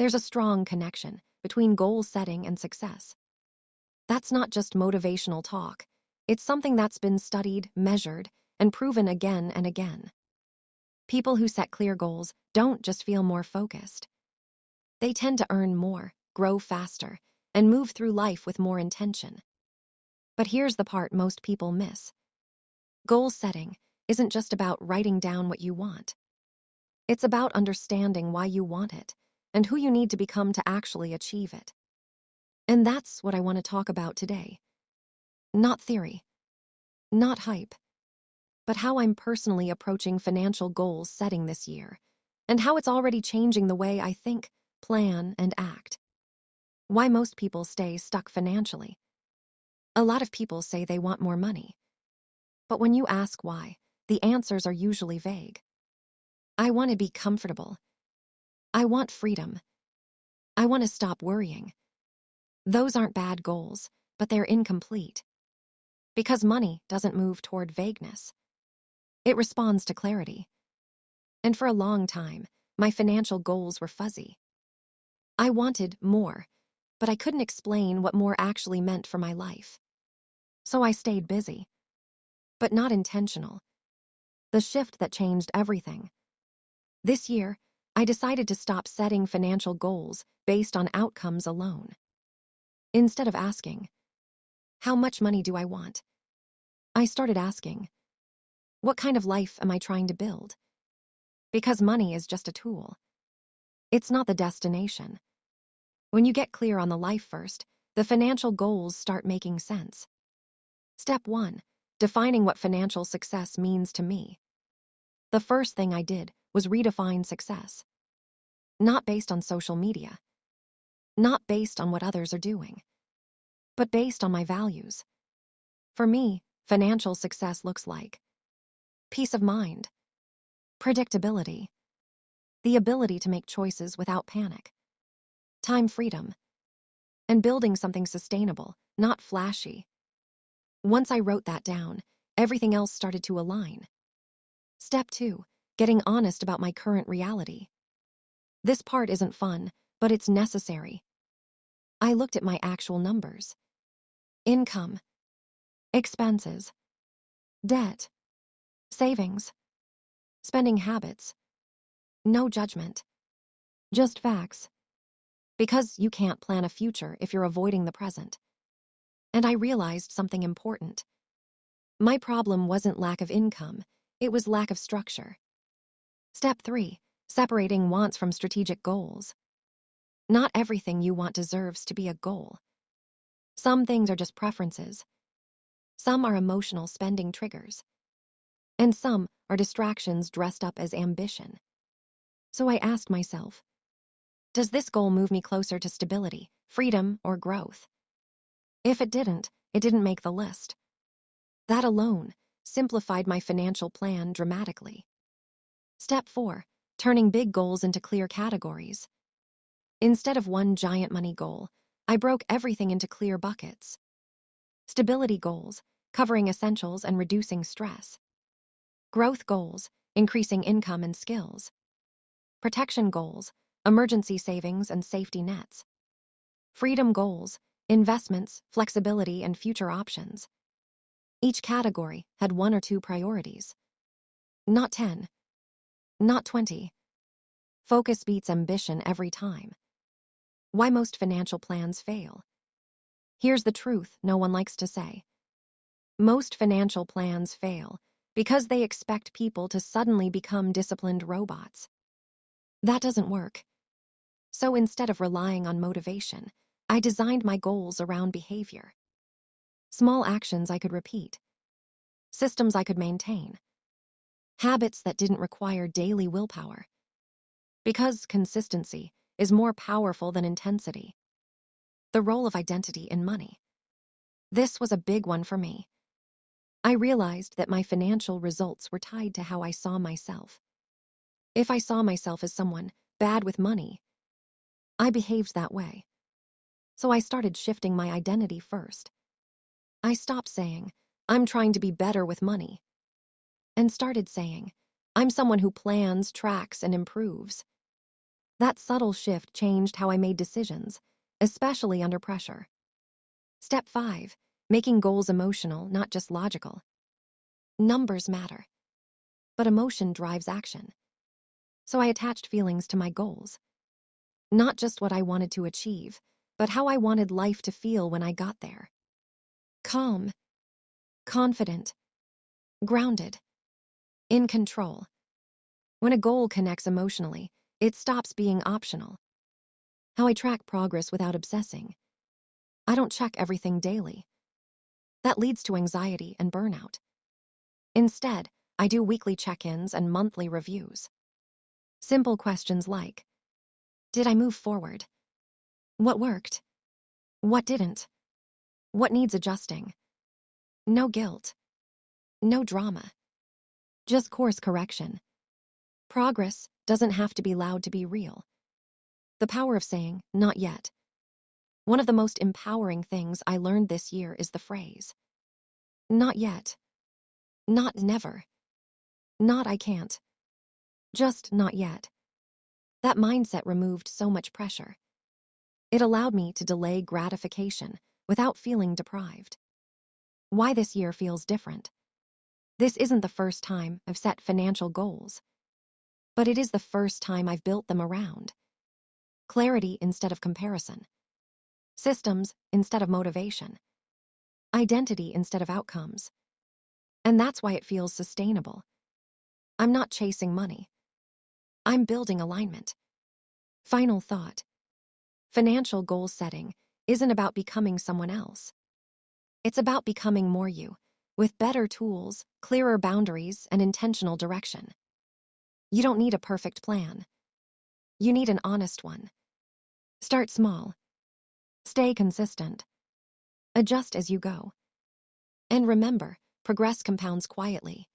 There's a strong connection between goal setting and success. That's not just motivational talk. It's something that's been studied, measured, and proven again and again. People who set clear goals don't just feel more focused. They tend to earn more, grow faster, and move through life with more intention. But here's the part most people miss. Goal setting isn't just about writing down what you want. It's about understanding why you want it and who you need to become to actually achieve it. And that's what I want to talk about today. Not theory, not hype, but how I'm personally approaching financial goal setting this year, and how it's already changing the way I think, plan, and act. Why most people stay stuck financially. A lot of people say they want more money. But when you ask why, the answers are usually vague. I want to be comfortable. I want freedom. I want to stop worrying. Those aren't bad goals, but they're incomplete. Because money doesn't move toward vagueness. It responds to clarity. And for a long time, my financial goals were fuzzy. I wanted more, but I couldn't explain what more actually meant for my life. So I stayed busy. But not intentional. The shift that changed everything. This year, I decided to stop setting financial goals based on outcomes alone. Instead of asking, how much money do I want? I started asking, what kind of life am I trying to build? Because money is just a tool. It's not the destination. When you get clear on the life first, the financial goals start making sense. Step 1, defining what financial success means to me. The first thing I did was redefine success. Not based on social media. Not based on what others are doing. But based on my values. For me, financial success looks like peace of mind, predictability, the ability to make choices without panic, time freedom, and building something sustainable, not flashy. Once I wrote that down, everything else started to align. Step 2, getting honest about my current reality. This part isn't fun, but it's necessary. I looked at my actual numbers. Income, expenses, debt, savings, spending habits. No judgment. Just facts. Because you can't plan a future if you're avoiding the present. And I realized something important. My problem wasn't lack of income, it was lack of structure. Step 3, separating wants from strategic goals. Not everything you want deserves to be a goal. Some things are just preferences. Some are emotional spending triggers. And some are distractions dressed up as ambition. So I asked myself, does this goal move me closer to stability, freedom, or growth? If it didn't make the list. That alone simplified my financial plan dramatically. Step 4, turning big goals into clear categories. Instead of one giant money goal, I broke everything into clear buckets. Stability goals, covering essentials and reducing stress. Growth goals, increasing income and skills. Protection goals, emergency savings and safety nets. Freedom goals, investments, flexibility, and future options. Each category had 1 or 2 priorities. Not 10. Not 20. Focus beats ambition every time. Why most financial plans fail. Here's the truth no one likes to say. Most financial plans fail because they expect people to suddenly become disciplined robots. That doesn't work. So instead of relying on motivation, I designed my goals around behavior. Small actions I could repeat. Systems I could maintain. Habits that didn't require daily willpower. Because consistency is more powerful than intensity. The role of identity in money. This was a big one for me. I realized that my financial results were tied to how I saw myself. If I saw myself as someone bad with money, I behaved that way. So I started shifting my identity first. I stopped saying, I'm trying to be better with money, and started saying, I'm someone who plans, tracks, and improves. That subtle shift changed how I made decisions, especially under pressure. Step 5. Making goals emotional, not just logical. Numbers matter, but emotion drives action. So I attached feelings to my goals. Not just what I wanted to achieve, but how I wanted life to feel when I got there. Calm, confident, grounded, in control. When a goal connects emotionally, it stops being optional. How I track progress without obsessing. I don't check everything daily. That leads to anxiety and burnout. Instead, I do weekly check-ins and monthly reviews. Simple questions like, did I move forward? What worked? What didn't? What needs adjusting? No guilt. No drama. Just course correction. Progress doesn't have to be loud to be real. The power of saying, not yet. One of the most empowering things I learned this year is the phrase, not yet. Not never. Not I can't. Just not yet. That mindset removed so much pressure. It allowed me to delay gratification without feeling deprived. Why this year feels different. This isn't the first time I've set financial goals, but it is the first time I've built them around clarity instead of comparison, systems instead of motivation, identity instead of outcomes. And that's why it feels sustainable. I'm not chasing money. I'm building alignment. Final thought. Financial goal setting isn't about becoming someone else. It's about becoming more you, with better tools, clearer boundaries, and intentional direction. You don't need a perfect plan. You need an honest one. Start small. Stay consistent. Adjust as you go. And remember, progress compounds quietly.